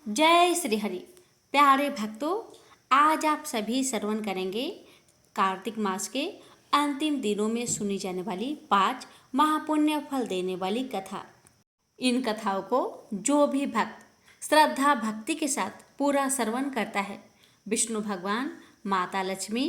जय श्री हरि। प्यारे भक्तों, आज आप सभी श्रवण करेंगे कार्तिक मास के अंतिम दिनों में सुनी जाने वाली 5 महापुण्य फल देने वाली कथा। इन कथाओं को जो भी भक्त श्रद्धा भक्ति के साथ पूरा श्रवण करता है, विष्णु भगवान माता लक्ष्मी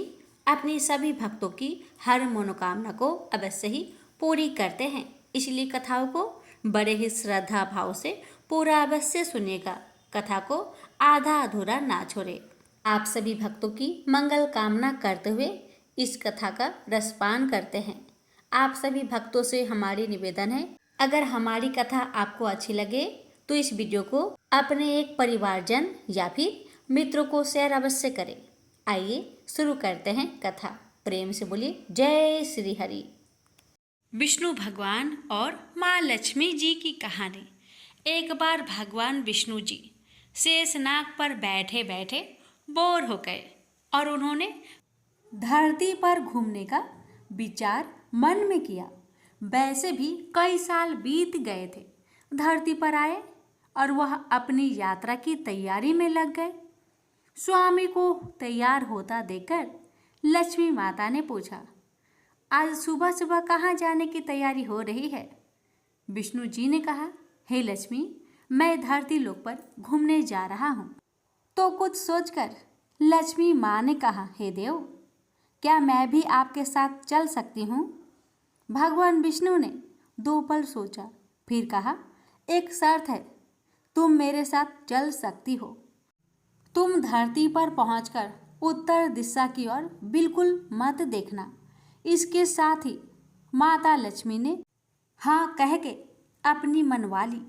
अपनी सभी भक्तों की हर मनोकामना को अवश्य ही पूरी करते हैं। इसलिए कथाओं को बड़े ही श्रद्धा भाव से पूरा अवश्य सुनिएगा। कथा को आधा अधूरा ना छोड़े। आप सभी भक्तों की मंगल कामना करते हुए इस कथा का रसपान करते हैं। आप सभी भक्तों से हमारी निवेदन है, अगर हमारी कथा आपको अच्छी लगे तो इस वीडियो को अपने एक परिवारजन या फिर मित्रों को शेयर अवश्य करें। आइए शुरू करते हैं कथा। प्रेम से बोलिए जय श्री हरि। विष्णु भगवान और माँ लक्ष्मी जी की कहानी। एक बार भगवान विष्णु जी शेषनाग पर बैठे बैठे बोर हो गए और उन्होंने धरती पर घूमने का विचार मन में किया। वैसे भी कई साल बीत गए थे। धरती पर आए और वह अपनी यात्रा की तैयारी में लग गए। स्वामी को तैयार होता देखकर लक्ष्मी माता ने पूछा, आज सुबह सुबह कहाँ जाने की तैयारी हो रही है? विष्णु जी ने कहा, हे लक्ष्मी, मैं धरती लोक पर घूमने जा रहा हूँ। तो कुछ सोचकर लक्ष्मी माँ ने कहा, हे देव, क्या मैं भी आपके साथ चल सकती हूँ? भगवान विष्णु ने 2 पल सोचा, फिर कहा, एक शर्त है, तुम मेरे साथ चल सकती हो। तुम धरती पर पहुंचकर उत्तर दिशा की ओर बिल्कुल मत देखना। इसके साथ ही माता लक्ष्मी ने हाँ कह के अपनी मनवा ली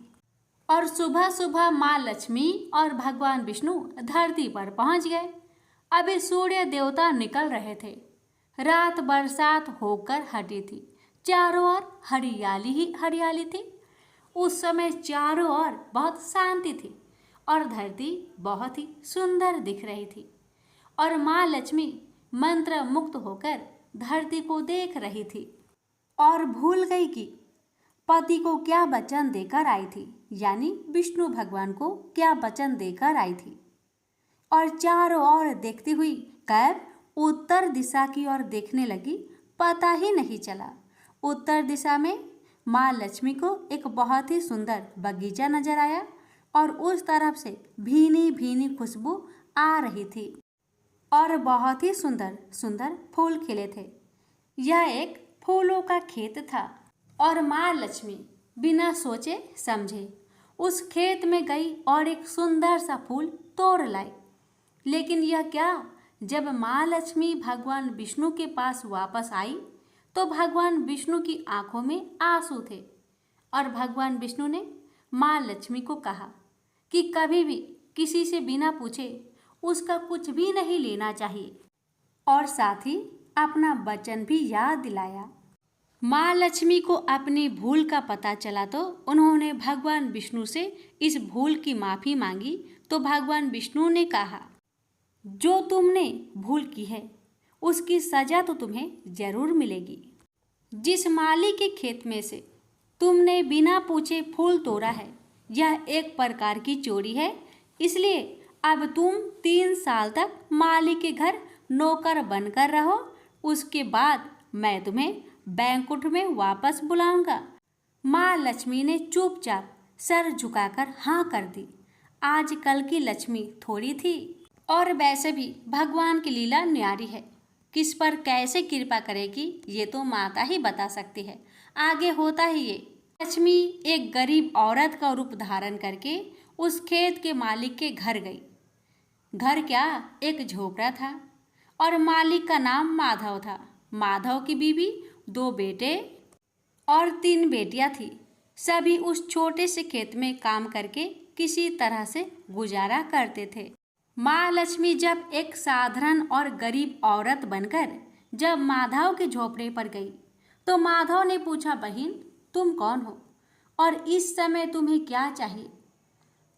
और सुबह सुबह माँ लक्ष्मी और भगवान विष्णु धरती पर पहुंच गए। अभी सूर्य देवता निकल रहे थे। रात बरसात होकर हटी थी। चारों ओर हरियाली ही हरियाली थी। उस समय चारों ओर बहुत शांति थी और धरती बहुत ही सुंदर दिख रही थी और माँ लक्ष्मी मंत्र मुक्त होकर धरती को देख रही थी और भूल गई कि पति को क्या वचन देकर आई थी, यानी विष्णु भगवान को क्या वचन देकर आई थी। और चारों ओर देखती हुई कब उत्तर दिशा की ओर देखने लगी, पता ही नहीं चला। उत्तर दिशा में माँ लक्ष्मी को एक बहुत ही सुंदर बगीचा नजर आया और उस तरफ से भीनी भीनी खुशबू आ रही थी और बहुत ही सुंदर सुंदर फूल खिले थे। यह एक फूलों का खेत था और माँ लक्ष्मी बिना सोचे समझे उस खेत में गई और एक सुंदर सा फूल तोड़ लाई। लेकिन यह क्या, जब माँ लक्ष्मी भगवान विष्णु के पास वापस आई तो भगवान विष्णु की आंखों में आंसू थे और भगवान विष्णु ने माँ लक्ष्मी को कहा कि कभी भी किसी से बिना पूछे उसका कुछ भी नहीं लेना चाहिए और साथ ही अपना वचन भी याद दिलाया। माँ लक्ष्मी को अपनी भूल का पता चला तो उन्होंने भगवान विष्णु से इस भूल की माफ़ी मांगी। तो भगवान विष्णु ने कहा, जो तुमने भूल की है उसकी सजा तो तुम्हें जरूर मिलेगी। जिस माली के खेत में से तुमने बिना पूछे फूल तोड़ा है, यह एक प्रकार की चोरी है। इसलिए अब तुम 3 साल तक माली के घर नौकर बनकर रहो। उसके बाद मैं तुम्हें बैंकुट में वापस बुलाऊंगा। माँ लक्ष्मी ने चुपचाप सर झुकाकर हाँ कर दी। आजकल की लक्ष्मी थोड़ी थी और वैसे भी भगवान की लीला न्यारी है। किस पर कैसे कृपा करेगी ये तो माता ही बता सकती है। आगे होता ही ये, लक्ष्मी एक गरीब औरत का रूप धारण करके उस खेत के मालिक के घर गई। घर क्या, एक झोपड़ा था और मालिक का नाम माधव था। माधव की बीवी 2 बेटे और 3 बेटियां थी। सभी उस छोटे से खेत में काम करके किसी तरह से गुजारा करते थे। माँ लक्ष्मी जब एक साधारण और गरीब औरत बनकर जब माधव के झोपड़े पर गई तो माधव ने पूछा, बहन तुम कौन हो और इस समय तुम्हें क्या चाहिए?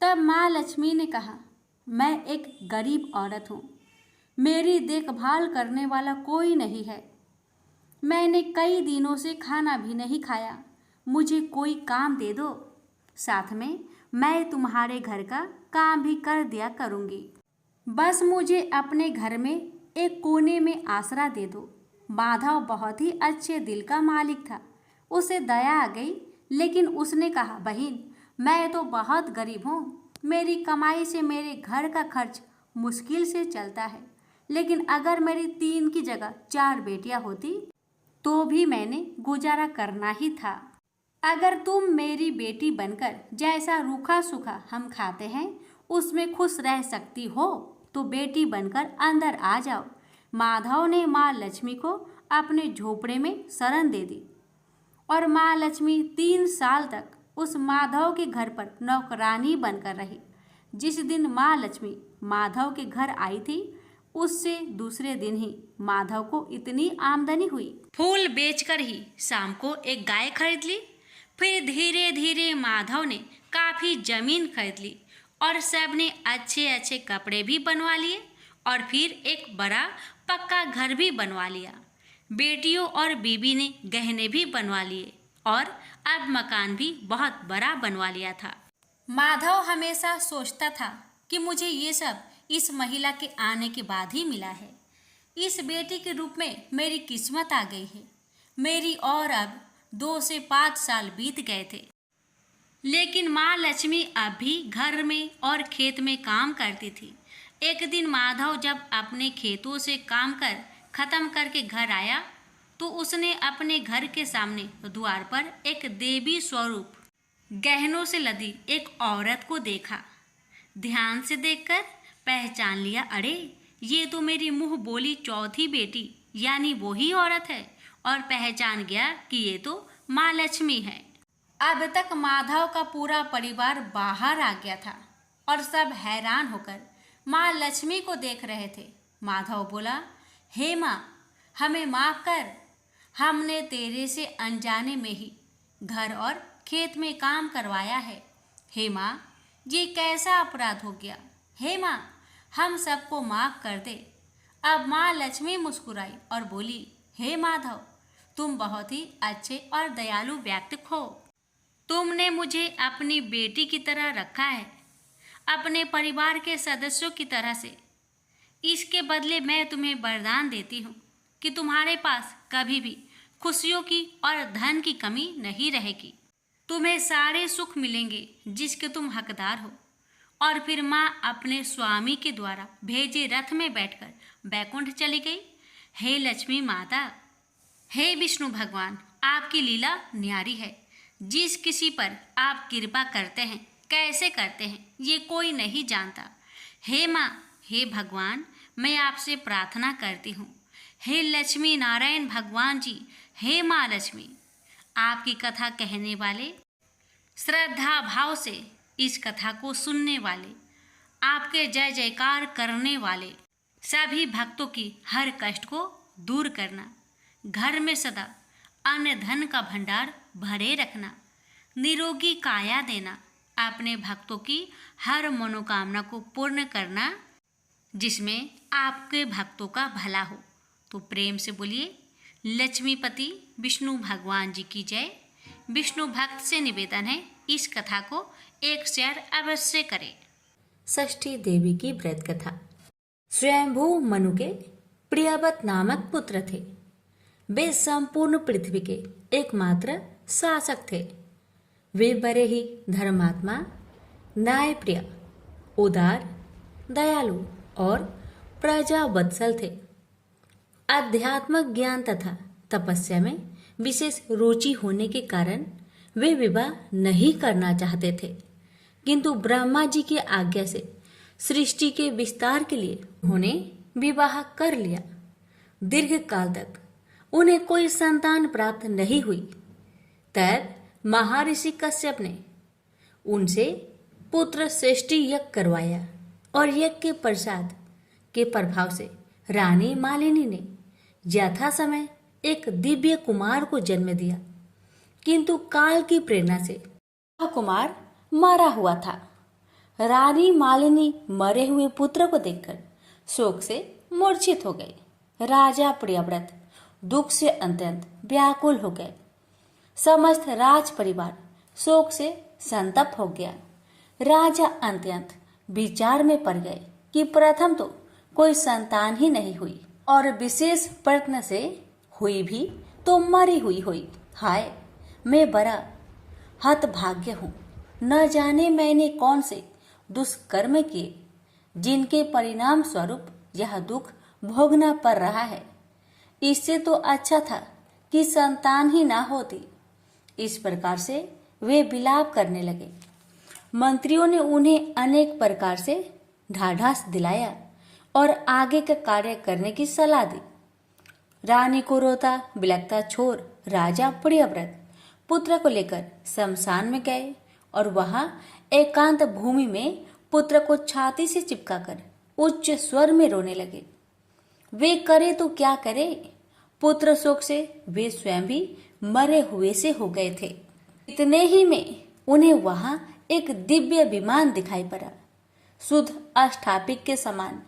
तब माँ लक्ष्मी ने कहा, मैं एक गरीब औरत हूँ, मेरी देखभाल करने वाला कोई नहीं है। मैंने कई दिनों से खाना भी नहीं खाया, मुझे कोई काम दे दो। साथ में मैं तुम्हारे घर का काम भी कर दिया करूँगी। बस मुझे अपने घर में एक कोने में आसरा दे दो। माधव बहुत ही अच्छे दिल का मालिक था। उसे दया आ गई, लेकिन उसने कहा, बहन मैं तो बहुत गरीब हूँ। मेरी कमाई से मेरे घर का खर्च मुश्किल से चलता है, लेकिन अगर मेरी 3 की जगह 4 बेटियाँ होती तो भी मैंने गुजारा करना ही था। अगर तुम मेरी बेटी बनकर जैसा रूखा सूखा हम खाते हैं उसमें खुश रह सकती हो तो बेटी बनकर अंदर आ जाओ। माधव ने माँ लक्ष्मी को अपने झोपड़े में शरण दे दी और माँ लक्ष्मी 3 साल तक उस माधव के घर पर नौकरानी बनकर रही। जिस दिन माँ लक्ष्मी माधव के घर आई थी, उससे दूसरे दिन ही माधव को इतनी आमदनी हुई, फूल बेचकर ही शाम को एक गाय खरीद ली। फिर धीरे धीरे माधव ने काफ़ी जमीन खरीद ली और सबने अच्छे अच्छे कपड़े भी बनवा लिए और फिर एक बड़ा पक्का घर भी बनवा लिया। बेटियों और बीबी ने गहने भी बनवा लिए और अब मकान भी बहुत बड़ा बनवा लिया था। माधव हमेशा सोचता था कि मुझे ये सब इस महिला के आने के बाद ही मिला है। इस बेटी के रूप में मेरी किस्मत आ गई है। मेरी और अब 2 से 5 साल बीत गए थे, लेकिन माँ लक्ष्मी अब भी घर में और खेत में काम करती थी। एक दिन माधव जब अपने खेतों से काम कर खत्म करके घर आया तो उसने अपने घर के सामने द्वार पर एक देवी स्वरूप गहनों से लदी एक औरत को देखा। ध्यान से देखकर पहचान लिया, अरे ये तो मेरी मुंह बोली चौथी बेटी यानी वही औरत है, और पहचान गया कि ये तो माँ लक्ष्मी है। अब तक माधव का पूरा परिवार बाहर आ गया था और सब हैरान होकर माँ लक्ष्मी को देख रहे थे। माधव बोला, हे माँ, हमें माफ़ कर, हमने तेरे से अनजाने में ही घर और खेत में काम करवाया है। हे माँ, ये कैसा अपराध हो गया। हे माँ, हम सबको माफ़ कर दे। अब माँ लक्ष्मी मुस्कुराई और बोली, हे माधव, तुम बहुत ही अच्छे और दयालु व्यक्ति हो। तुमने मुझे अपनी बेटी की तरह रखा है, अपने परिवार के सदस्यों की तरह से। इसके बदले मैं तुम्हें वरदान देती हूँ कि तुम्हारे पास कभी भी खुशियों की और धन की कमी नहीं रहेगी। तुम्हें सारे सुख मिलेंगे जिसके तुम हकदार हो। और फिर माँ अपने स्वामी के द्वारा भेजे रथ में बैठकर बैकुंठ चली गई। हे लक्ष्मी माता, हे विष्णु भगवान, आपकी लीला न्यारी है। जिस किसी पर आप कृपा करते हैं, कैसे करते हैं, ये कोई नहीं जानता। हे माँ, हे भगवान, मैं आपसे प्रार्थना करती हूँ। हे लक्ष्मी नारायण भगवान जी, हे माँ लक्ष्मी, आपकी कथा कहने वाले, श्रद्धा भाव से इस कथा को सुनने वाले, आपके जय जयकार करने वाले सभी भक्तों की हर कष्ट को दूर करना, घर में सदा अन्न धन का भंडार भरे रखना, निरोगी काया देना, अपने भक्तों की हर मनोकामना को पूर्ण करना, जिसमें आपके भक्तों का भला हो। तो प्रेम से बोलिए, लक्ष्मीपति विष्णु भगवान जी की जय। विष्णु भक्त से निवेदन है, इस कथा को एक शेयर अवश्य करें। षष्ठी देवी की व्रत कथा। स्वयंभू मनु के प्रियव्रत नामक पुत्र थे। वे संपूर्ण पृथ्वी के एकमात्र शासक थे। वे बड़े ही धर्मात्मा, न्यायप्रिय, उदार, दयालु और प्रजावत्सल थे। आध्यात्मिक ज्ञान तथा तपस्या में विशेष रुचि होने के कारण वे विवाह नहीं करना चाहते थे, किंतु ब्रह्मा जी की आज्ञा से सृष्टि के विस्तार के लिए उन्होंने विवाह कर लिया। दीर्घ काल तक उन्हें कोई संतान प्राप्त नहीं हुई। तब महर्षि कश्यप ने उनसे पुत्र सृष्टि यज्ञ करवाया और यज्ञ के प्रसाद के प्रभाव से रानी मालिनी ने यथा समय एक दिव्य कुमार को जन्म दिया, किंतु काल की प्रेरणा से वह कुमार मरा हुआ था। रानी मालिनी मरे हुए पुत्र को देखकर शोक से मूर्छित हो गए। राजा प्रियव्रत दुख से अत्यंत व्याकुल हो गए। समस्त राज परिवार शोक से संतप्त हो गया। राजा अत्यंत विचार में पड़ गए कि प्रथम तो कोई संतान ही नहीं हुई और विशेष प्रयत्न से हुई भी तो मरी हुई। हाय, मैं बड़ा हतभाग्य हूँ। न जाने मैंने कौन से दुष्कर्म किए जिनके परिणाम स्वरूप यह दुख भोगना पड़ रहा है। इससे तो अच्छा था कि संतान ही ना होती। इस प्रकार से वे विलाप करने लगे। मंत्रियों ने उन्हें अनेक प्रकार से ढाढ़स दिलाया और आगे का कार्य करने की सलाह दी। रानी को रोता बिलखता छोड़ राजा प्रियव्रत पुत्र को लेकर शमशान में गए और वहां एकांत भूमि में पुत्र को छाती से चिपकाकर उच्च स्वर में रोने लगे। वे करे तो क्या करे, पुत्र शोक से वे स्वयं भी मरे हुए से हो गए थे। इतने ही में उन्हें वहां एक दिव्य विमान दिखाई पड़ा, शुद्ध अष्टापिक के समान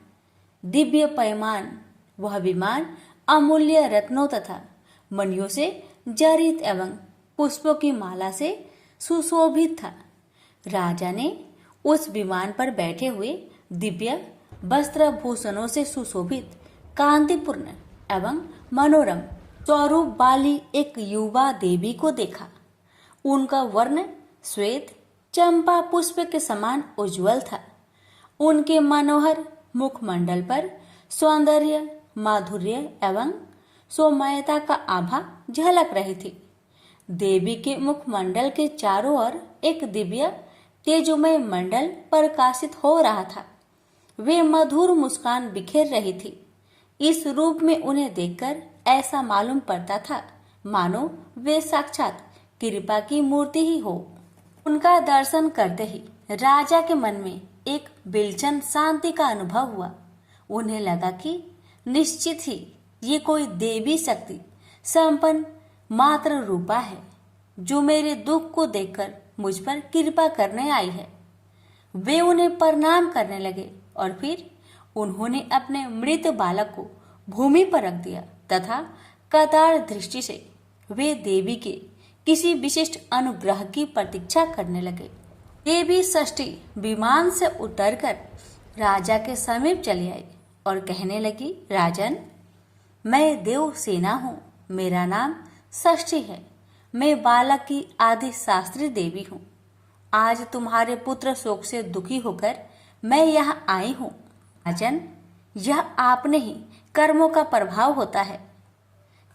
दिव्य पैमान। वह विमान अमूल्य रत्नों तथा मणियों से जड़ित एवं पुष्पों की माला से सुशोभित था। राजा ने उस विमान पर बैठे हुए दिव्य वस्त्र भूषणों से सुशोभित कांतिपूर्ण एवं मनोरम स्वरूप वाली एक युवा देवी को देखा। उनका वर्ण श्वेत चंपा पुष्प के समान उज्जवल था। उनके मनोहर मुखमंडल पर सौंदर्य, माधुर्य एवं सौम्यता का आभा झलक रही थी। देवी के मुखमंडल के चारों ओर एक दिव्य तेजोमय मंडल प्रकाशित हो रहा था। वे मधुर मुस्कान बिखेर रही थी। इस रूप में उन्हें देखकर ऐसा मालूम पड़ता था मानो वे साक्षात कृपा की मूर्ति ही हो। उनका दर्शन करते ही राजा के मन में एक बिलचन शांति का अनुभव हुआ। उन्हें लगा कि निश्चित ही ये कोई देवी शक्ति संपन्न मात्र रूपा है जो मेरे दुख को देखकर मुझ पर कृपा करने आई है। वे उन्हें प्रणाम करने लगे और फिर उन्होंने अपने मृत बालक को भूमि पर रख दिया तथा कतार दृष्टि से वे देवी के किसी विशिष्ट अनुग्रह की प्रतीक्षा करने लगे। देवी षष्ठी विमान से उतरकर राजा के समीप चली आई और कहने लगी, राजन, मैं देव सेना हूँ। मेरा नाम षष्ठी है। मैं बालक की आदि शास्त्री देवी हूँ। आज तुम्हारे पुत्र शोक से दुखी होकर मैं यहाँ आई हूँ। राजन, यह आपने ही कर्मों का प्रभाव होता है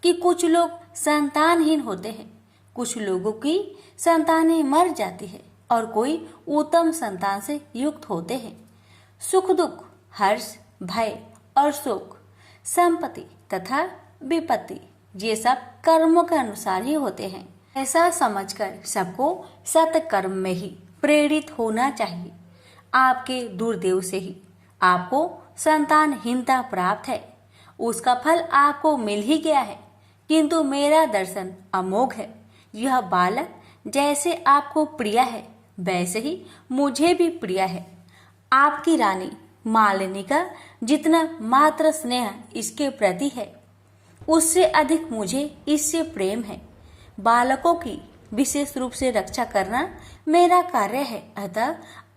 कि कुछ लोग संतानहीन होते हैं, कुछ लोगों की संतानें मर जाती है और कोई उत्तम संतान से युक्त होते हैं। सुख दुख, हर्ष, भय और शोक, संपत्ति तथा विपत्ति ये सब कर्मों के अनुसार ही होते हैं। ऐसा समझकर सबको सत्कर्म में ही प्रेरित होना चाहिए। आपके दुर्देव से ही आपको संतानहीनता प्राप्त है। उसका फल आपको मिल ही गया है, किंतु मेरा दर्शन अमोघ है। यह बालक जैसे आपको प्रिय है वैसे ही मुझे भी प्रिय है। आपकी रानी मालिनी का जितना मात्र स्नेह इसके प्रति है उससे अधिक मुझे इससे प्रेम है। बालकों की विशेष रूप से रक्षा करना मेरा कार्य है, अतः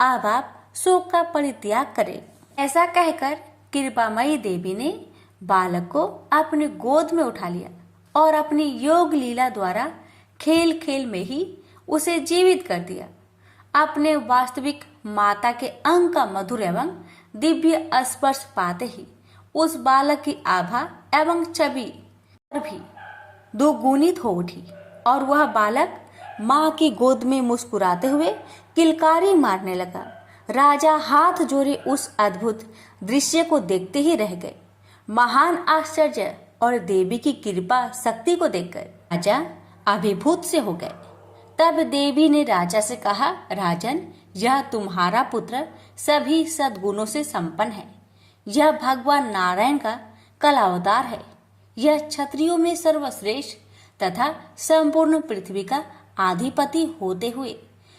अब आप शोक का परित्याग करें। ऐसा कहकर कृपामयी देवी ने बालक को अपनी गोद में उठा लिया और अपनी योग लीला द्वारा खेल खेल में ही उसे जीवित कर दिया। अपने वास्तविक माता के अंग का मधुर एवं दिव्य स्पर्श पाते ही उस बालक की आभा एवं छवि भी दोगुनित हो उठी और वह बालक माँ की गोद में मुस्कुराते हुए किलकारी मारने लगा। राजा हाथ जोड़े उस अद्भुत दृश्य को देखते ही रह गए। महान आश्चर्य और देवी की कृपा शक्ति को देखकर राजा अभिभूत से हो गए। तब देवी ने राजा से कहा, राजन, यह तुम्हारा पुत्र सभी सद्गुणों से संपन्न है। यह भगवान नारायण का कलावतार है। यह क्षत्रियों में सर्वश्रेष्ठ तथा संपूर्ण पृथ्वी का आधिपति होते हुए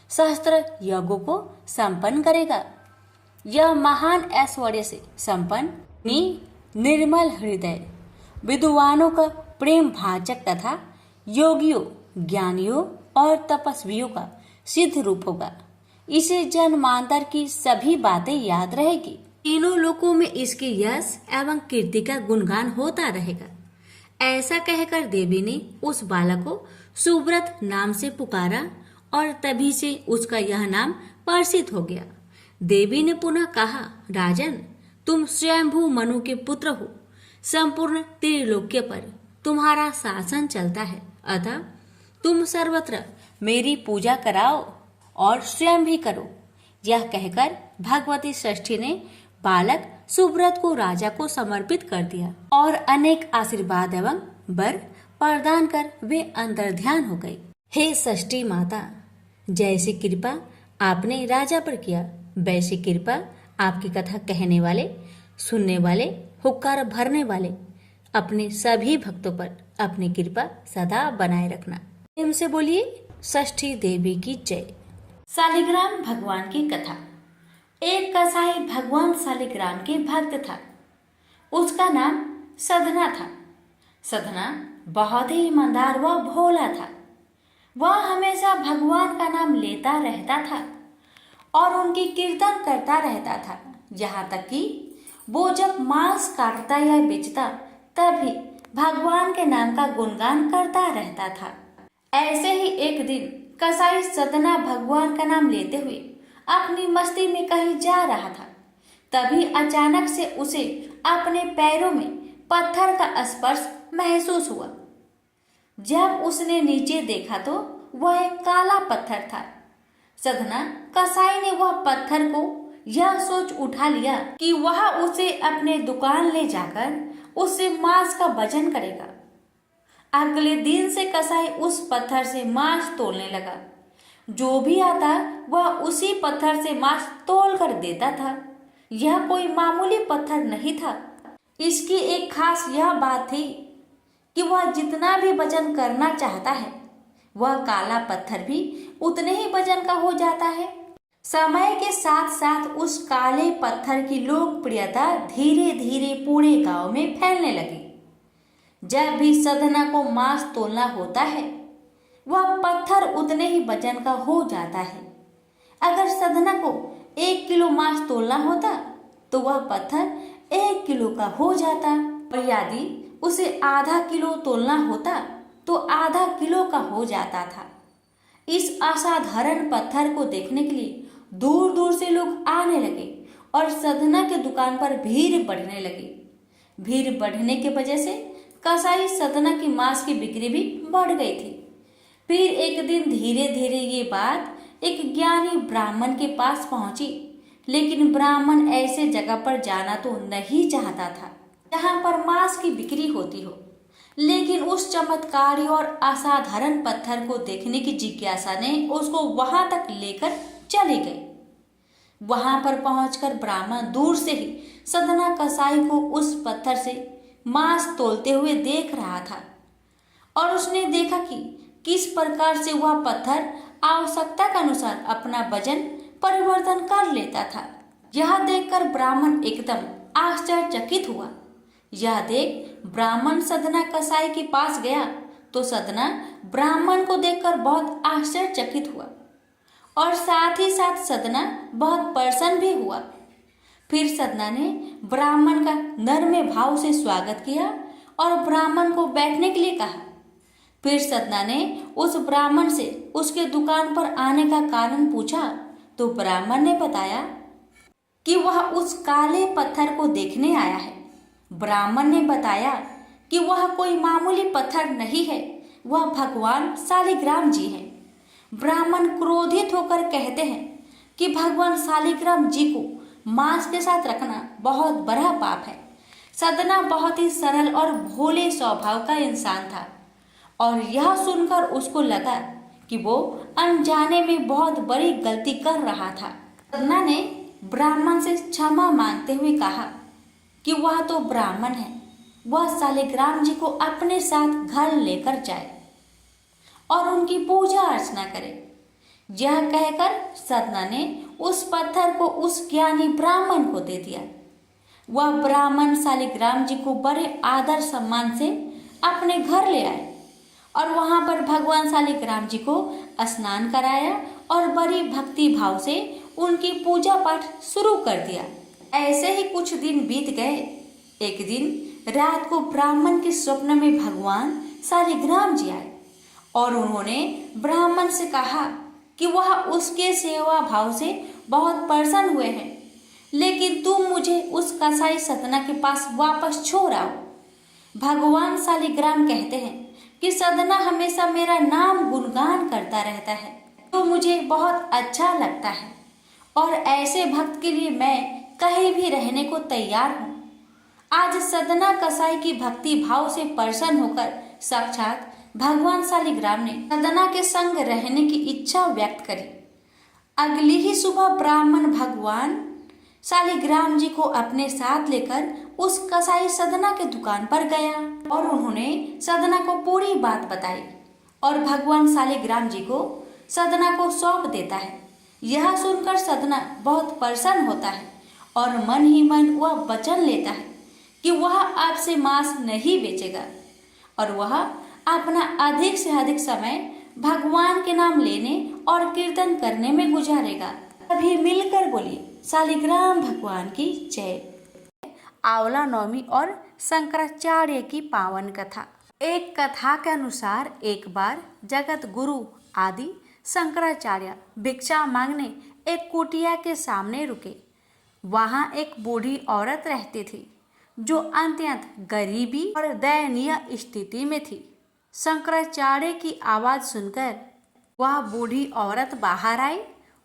सहस्त्र यज्ञों को संपन्न करेगा। यह महान ऐश्वर्य से संपन्न निर्मल हृदय, विद्वानों का प्रेम भाजक तथा योगियों, ज्ञानियों और तपस्वियों का सिद्ध रूप होगा। इसे जन्मांतर की सभी बातें याद रहेगी। तीनों लोकों में इसके यश एवं कीर्ति का गुणगान होता रहेगा। ऐसा कहकर देवी ने उस बालक को सुब्रत नाम से पुकारा और तभी से उसका यह नाम प्रसिद्ध हो गया। देवी ने पुनः कहा, राजन, तुम स्वयंभू मनु के पुत्र हो। संपूर्ण त्रिलोक्य पर तुम्हारा शासन चलता है, अतः तुम सर्वत्र मेरी पूजा कराओ और स्वयं भी करो। यह कहकर भगवती षष्ठी ने बालक सुब्रत को राजा को समर्पित कर दिया और अनेक आशीर्वाद एवं वर प्रदान कर वे अंतर्ध्यान हो गए। हे षष्ठी माता, जैसी कृपा आपने राजा पर किया, वैसी कृपा आपकी कथा कहने वाले, सुनने वाले, हुक्कार भरने वाले अपने सभी भक्तों पर अपनी कृपा सदा बनाए रखना। प्रेम से बोलिए षष्ठी देवी की जय। शालिग्राम भगवान की कथा। एक कसाई भगवान शालिग्राम के भक्त था। उसका नाम सधना था। सधना बहुत ही ईमानदार व भोला था। वह हमेशा भगवान का नाम लेता रहता था और उनकी कीर्तन करता रहता था। यहाँ तक कि वो जब मांस काटता या बेचता तब भी भगवान के नाम का गुणगान करता रहता था। ऐसे ही एक दिन कसाई सधना भगवान का नाम लेते हुए अपनी मस्ती में कहीं जा रहा था। तभी अचानक से उसे अपने पैरों में पत्थर का स्पर्श महसूस हुआ। जब उसने नीचे देखा तो वह एक काला पत्थर था। सधना कसाई ने वह पत्थर को यह सोच उठा लिया कि वह उसे अपने दुकान ले जाकर उससे मांस का वजन करेगा। अगले दिन से कसाई उस पत्थर से मांस तोलने लगा। जो भी आता वह उसी पत्थर से मांस तोल कर देता था। यह कोई मामूली पत्थर नहीं था। इसकी एक खास यह बात थी कि वह जितना भी वजन करना चाहता है वह काला पत्थर भी उतने ही वजन का हो जाता है। समय के साथ साथ उस काले पत्थर की लोकप्रियता धीरे धीरे पूरे गांव में फैलने लगी। जब भी सधना को मांस तोलना होता है वह पत्थर उतने ही वजन का हो जाता है। अगर सधना को 1 किलो मांस तोलना होता तो वह पत्थर 1 किलो का हो जाता और यदि उसे आधा किलो तोलना होता तो आधा किलो का हो जाता था। इस असाधारण पत्थर को देखने के लिए दूर दूर से लोग आने लगे और सधना के दुकान पर भीड़ बढ़ने लगी। भीड़ बढ़ने की वजह से कसाई सधना की मांस की बिक्री भी बढ़ गई थी। फिर एक दिन धीरे धीरे ये बात एक ज्ञानी ब्राह्मण के पास पहुंची, लेकिन ब्राह्मण ऐसे जगह पर जाना तो नहीं चाहता था जहां पर मांस की बिक्री होती हो। लेकिन उस चमत्कारी और असाधारण पत्थर को देखने की जिज्ञासा ने उसको वहां तक लेकर चली गई। वहां पर पहुंचकर ब्राह्मण दूर से ही सधना कसाई को उस पत्थर से मांस तोलते हुए देख रहा था और उसने देखा कि किस प्रकार से वह पत्थर आवश्यकता के अनुसार अपना वजन परिवर्तन कर लेता था। यह देखकर ब्राह्मण एकदम आश्चर्यचकित हुआ। यह देख ब्राह्मण सधना कसाई के पास गया तो सधना ब्राह्मण को देखकर बहुत आश्चर्यचकित हुआ और साथ ही साथ सधना बहुत प्रसन्न भी हुआ। फिर सधना ने ब्राह्मण का नम्र भाव से स्वागत किया और ब्राह्मण को बैठने के लिए कहा। फिर सधना ने उस ब्राह्मण से उसके दुकान पर आने का कारण पूछा तो ब्राह्मण ने बताया कि वह उस काले पत्थर को देखने आया है। ब्राह्मण ने बताया कि वह कोई मामूली पत्थर नहीं है, वह भगवान शालिग्राम जी हैं। ब्राह्मण क्रोधित होकर कहते हैं कि भगवान शालिग्राम जी को मांस के साथ रखना बहुत बड़ा पाप है। सधना बहुत ही सरल और भोले स्वभाव का इंसान था और यह सुनकर उसको लगा कि वो अनजाने में बहुत बड़ी गलती कर रहा था। सधना ने ब्राह्मण से क्षमा मांगते हुए कहा कि वह तो ब्राह्मण है, वह शालिग्राम जी को अपने साथ घर लेकर जाए और उनकी पूजा अर्चना करे। यह कहकर सधना ने उस पत्थर को उस ज्ञानी ब्राह्मण को दे दिया। वह ब्राह्मण शालिग्राम जी को बड़े आदर सम्मान से अपने घर ले आए और वहां पर भगवान शालिग्राम जी को स्नान कराया और बड़ी भक्ति भाव से उनकी पूजा पाठ शुरू कर दिया। ऐसे ही कुछ दिन बीत गए। एक दिन रात को ब्राह्मण के स्वप्न में भगवान शालिग्राम जी आए और उन्होंने ब्राह्मण से कहा कि वह उसके सेवा भाव से बहुत प्रसन्न हुए हैं, लेकिन तुम मुझे उस कसाई सतना के पास वापस छोड़ आओ। भगवान शालिग्राम कहते हैं कि सदना हमेशा मेरा नाम गुणगान करता रहता है, तो मुझे बहुत अच्छा लगता है और ऐसे भक्त के लिए मैं कहीं भी रहने को तैयार हूँ। आज सदना कसाई की भक्ति भाव से प्रसन्न होकर साक्षात भगवान शालिग्राम ने सदना के संग रहने की इच्छा व्यक्त करी। अगली ही सुबह ब्राह्मण भगवान शालिग्राम जी को अपने साथ लेकर उस कसाई सदना के दुकान पर गया और उन्होंने सदना को पूरी बात बताई और भगवान शालिग्राम जी को सदना को सौंप देता है। यह सुनकर सदना बहुत प्रसन्न होता है और मन ही मन वह वचन लेता है कि वह आपसे मांस नहीं बेचेगा और वह अपना अधिक से अधिक समय भगवान के नाम लेने और कीर्तन करने में गुजारेगा। सभी मिलकर बोलिए शालिग्राम भगवान की जय। आंवला नवमी और शंकराचार्य की पावन कथा। एक कथा के अनुसार एक बार जगत गुरु आदि शंकराचार्य भिक्षा मांगने एक कुटिया के सामने रुके। वहां एक बूढ़ी औरत रहती थी जो अत्यंत गरीबी और दयनीय स्थिति में थी। शंकराचार्य की आवाज सुनकर वह बूढ़ी औरत बाहर आई।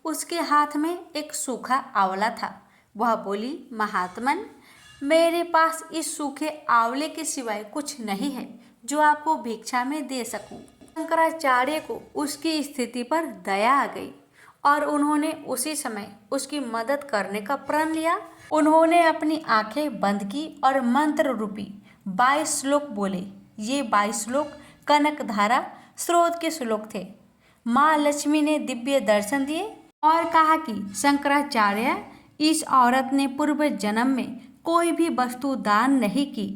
उसके हाथ में एक सूखा आंवला था। वह बोली, महात्मन, मेरे पास इस सूखे आंवले के सिवाय कुछ नहीं है जो आपको भिक्षा में दे सकूं। शंकराचार्य को उसकी स्थिति पर दया आ गई और उन्होंने उसी समय उसकी मदद करने का प्रण लिया। उन्होंने अपनी आंखें बंद की और मंत्र रूपी 22 श्लोक बोले। ये 22 श्लोक कनकधारा स्रोत के श्लोक थे। माँ लक्ष्मी ने दिव्य दर्शन दिए और कहा कि शंकराचार्य, इस औरत ने पूर्व जन्म में कोई भी वस्तु दान नहीं की।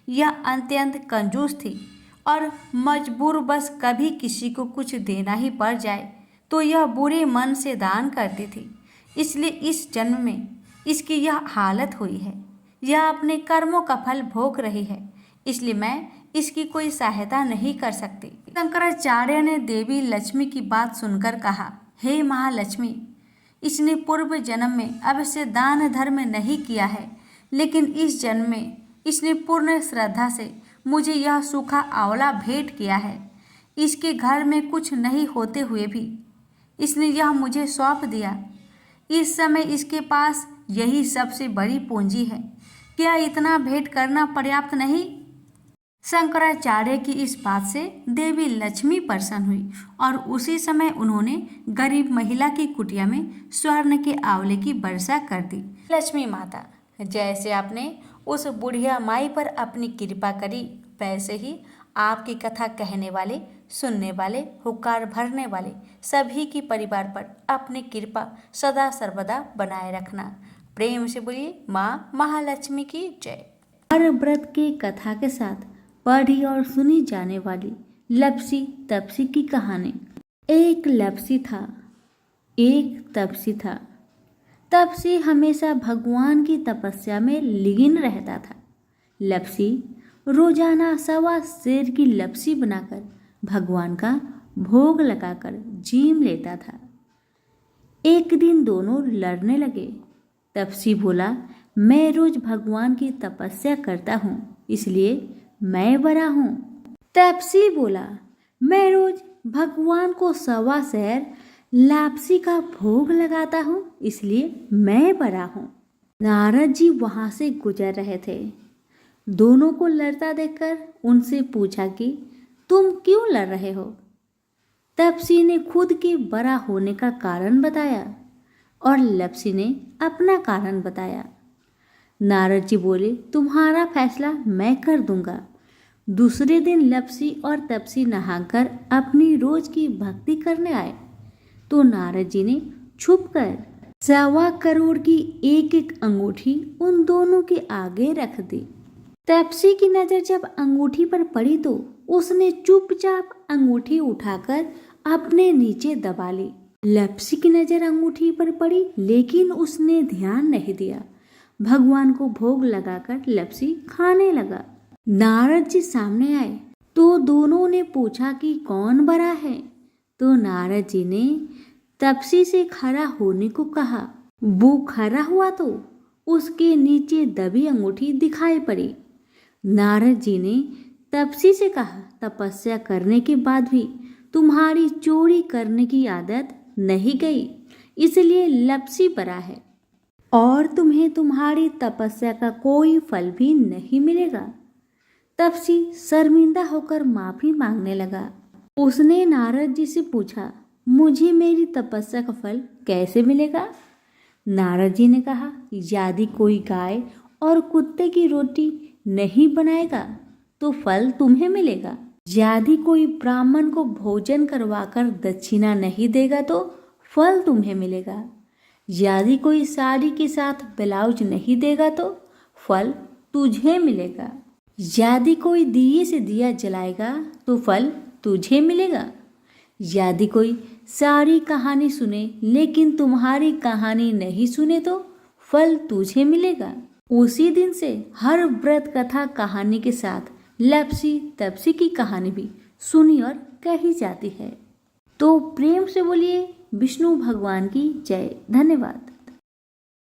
यह अत्यंत कंजूस थी और मजबूर बस कभी किसी को कुछ देना ही पड़ जाए तो यह बुरे मन से दान करती थी। इसलिए इस जन्म में इसकी यह हालत हुई है। यह अपने कर्मों का फल भोग रही है, इसलिए मैं इसकी कोई सहायता नहीं कर सकती। शंकराचार्य ने देवी लक्ष्मी की बात सुनकर कहा, हे महालक्ष्मी, इसने पूर्व जन्म में अवश्य दान धर्म नहीं किया है, लेकिन इस जन्म में इसने पूर्ण श्रद्धा से मुझे यह सूखा आंवला भेंट किया है। इसके घर में कुछ नहीं होते हुए भी इसने यह मुझे सौंप दिया। इस समय इसके पास यही सबसे बड़ी पूंजी है। क्या इतना भेंट करना पर्याप्त नहीं? शंकराचार्य की इस बात से देवी लक्ष्मी प्रसन्न हुई और उसी समय उन्होंने गरीब महिला की कुटिया में स्वर्ण के आंवले की वर्षा कर दी। लक्ष्मी माता, जैसे आपने उस बुढ़िया माई पर अपनी कृपा करी, वैसे ही आपकी कथा कहने वाले, सुनने वाले, हुक्कार भरने वाले सभी की परिवार पर अपनी कृपा सदा सर्वदा बनाए रखना। प्रेम से बोलिए माँ महालक्ष्मी की जय। हर व्रत के कथा के साथ पढ़ी और सुनी जाने वाली लपसी तपसी की कहानी। एक लपसी था, एक तपसी था। तपसी हमेशा भगवान की तपस्या में लीन रहता था। लपसी रोजाना 1.25 सेर की लपसी बनाकर भगवान का भोग लगाकर जीम लेता था। एक दिन दोनों लड़ने लगे। तपसी बोला, मैं रोज भगवान की तपस्या करता हूँ, इसलिए मैं बड़ा हूँ। तपसी बोला, मैं रोज भगवान को 1.25 सेर लापसी का भोग लगाता हूँ, इसलिए मैं बड़ा हूँ। नारद जी वहां से गुजर रहे थे। दोनों को लड़ता देखकर उनसे पूछा कि तुम क्यों लड़ रहे हो? तपसी ने खुद के बड़ा होने का कारण बताया और लपसी ने अपना कारण बताया। नारद जी बोले, तुम्हारा फैसला मैं कर दूंगा। दूसरे दिन लपसी और तपसी नहाकर अपनी रोज की भक्ति करने आए तो नारद जी ने छुपकर 1.25 करोड़ की एक अंगूठी उन दोनों के आगे रख दी। तपसी की नजर जब अंगूठी पर पड़ी तो उसने चुपचाप अंगूठी उठाकर अपने नीचे दबा ली लप्सी की नजर अंगूठी पर पड़ी, लेकिन उसने ध्यान नहीं दिया। भगवान को भोग लगाकर लप्सी खाने लगा। नारद जी सामने आए तो दोनों ने पूछा कि कौन बड़ा है। तो नारद जी ने तपसी से खड़ा होने को कहा। वो खड़ा हुआ तो उसके नीचे दबी अंगूठी दिखाई पड़ी। नारद जी ने तपसी से कहा, तपस्या करने के बाद भी तुम्हारी चोरी करने की आदत नहीं गई, इसलिए लप्सी पड़ा है और तुम्हें तुम्हारी तपस्या का कोई फल भी नहीं मिलेगा। तपसी शर्मिंदा होकर माफी मांगने लगा। उसने नारद जी से पूछा, मुझे मेरी तपस्या का फल कैसे मिलेगा? नारद जी ने कहा, यदि कोई गाय और कुत्ते की रोटी नहीं बनाएगा तो फल तुम्हें मिलेगा। यदि कोई ब्राह्मण को भोजन करवाकर दक्षिणा नहीं देगा तो फल तुम्हें मिलेगा। यदि कोई साड़ी के साथ ब्लाउज नहीं देगा तो फल तुझे मिलेगा। यदि कोई दिए से दिया जलाएगा तो फल तुझे मिलेगा। यदि कोई सारी कहानी सुने लेकिन तुम्हारी कहानी नहीं सुने तो फल तुझे मिलेगा। उसी दिन से हर व्रत कथा कहानी के साथ लप्सी तपसी की कहानी भी सुनी और कही जाती है। तो प्रेम से बोलिए विष्णु भगवान की जय। धन्यवाद।